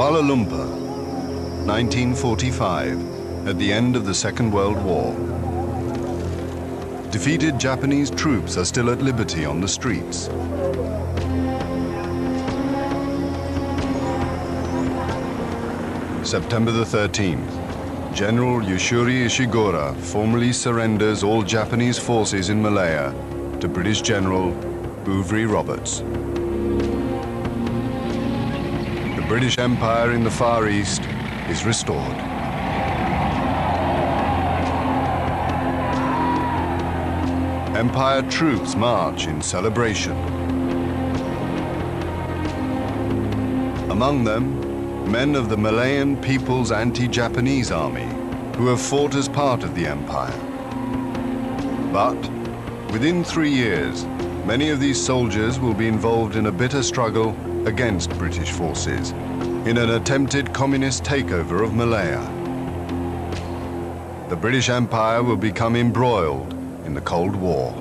Kuala Lumpur, 1945, at the end of the Second World War. Defeated Japanese troops are still at liberty on the streets. September the 13th, General Yashuri Ishiguro formally surrenders all Japanese forces in Malaya to British General Bouverie Roberts. The British Empire in the Far East is restored. Empire troops march in celebration. Among them, men of the Malayan People's Anti-Japanese Army, who have fought as part of the empire. But within 3 years, many of these soldiers will be involved in a bitter struggle against British forces in an attempted communist takeover of Malaya. The British Empire will become embroiled in the Cold War.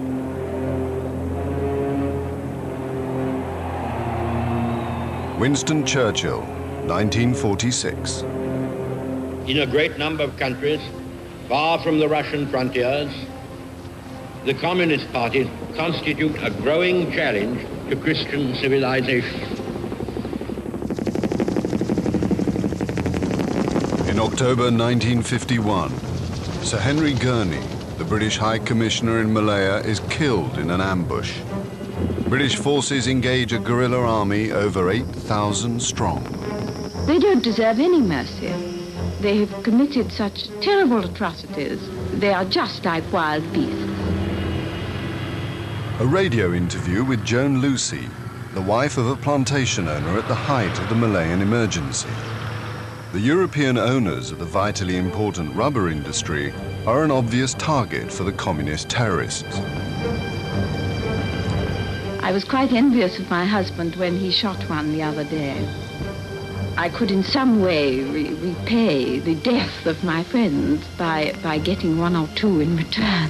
Winston Churchill, 1946. In a great number of countries, far from the Russian frontiers, the Communist parties constitute a growing challenge to Christian civilization. In October 1951, Sir Henry Gurney, the British High Commissioner in Malaya, is killed in an ambush. British forces engage a guerrilla army over 8,000 strong. They don't deserve any mercy. They have committed such terrible atrocities. They are just like wild beasts. A radio interview with Joan Lucy, the wife of a plantation owner at the height of the Malayan emergency. The European owners of the vitally important rubber industry are an obvious target for the communist terrorists. I was quite envious of my husband when he shot one the other day. I could in some way repay the death of my friends by getting one or two in return.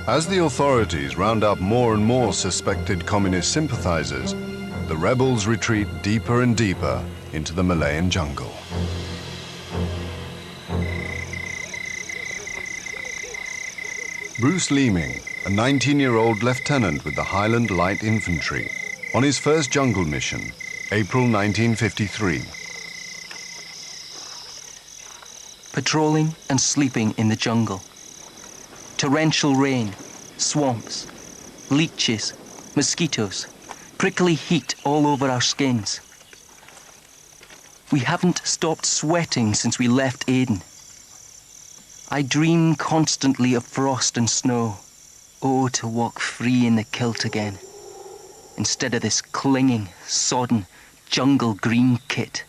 As the authorities round up more and more suspected communist sympathizers, the rebels retreat deeper and deeper into the Malayan jungle. Bruce Leeming, a 19-year-old lieutenant with the Highland Light Infantry, on his first jungle mission, April 1953. Patrolling and sleeping in the jungle. Torrential rain, swamps, leeches, mosquitoes, prickly heat all over our skins. We haven't stopped sweating since we left Aden. I dream constantly of frost and snow. Oh, to walk free in the kilt again, instead of this clinging, sodden, jungle green kit.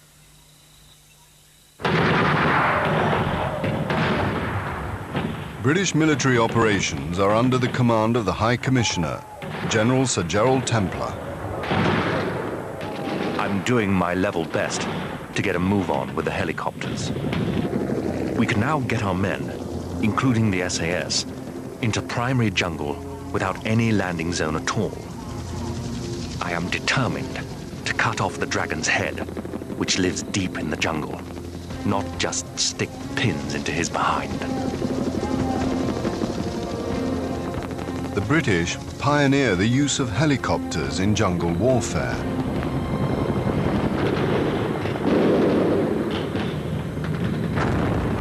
British military operations are under the command of the High Commissioner, General Sir Gerald Templar. I'm doing my level best to get a move on with the helicopters. We can now get our men, including the SAS, into primary jungle without any landing zone at all. I am determined to cut off the dragon's head, which lives deep in the jungle, not just stick pins into his behind. The British pioneer the use of helicopters in jungle warfare.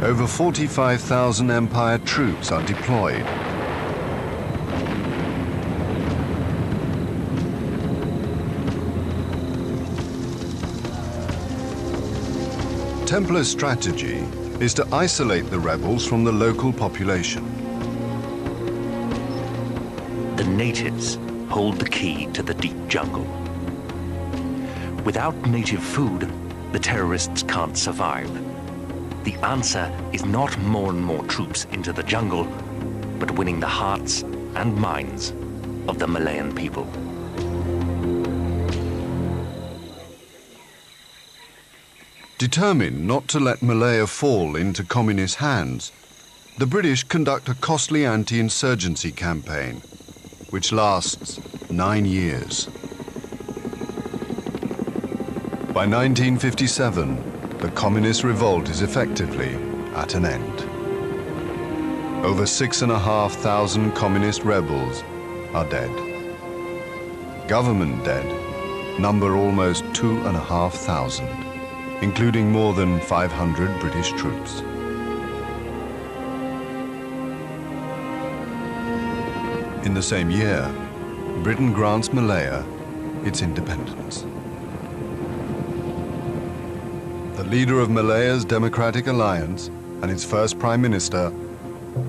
Over 45,000 Empire troops are deployed. Templar's strategy is to isolate the rebels from the local population. The natives hold the key to the deep jungle. Without native food, the terrorists can't survive. The answer is not more and more troops into the jungle, but winning the hearts and minds of the Malayan people. Determined not to let Malaya fall into communist hands, the British conduct a costly anti-insurgency campaign, which lasts 9 years. By 1957, the communist revolt is effectively at an end. Over 6,500 communist rebels are dead. Government dead number almost 2,500, including more than 500 British troops. In the same year, Britain grants Malaya its independence. The leader of Malaya's Democratic Alliance and its first Prime Minister,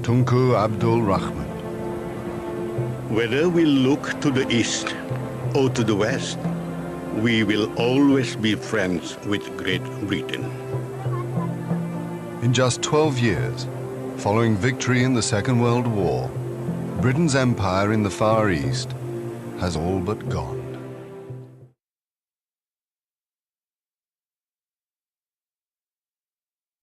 Tunku Abdul Rahman. Whether we look to the east or to the west, we will always be friends with Great Britain. In just 12 years, following victory in the Second World War, Britain's empire in the Far East has all but gone.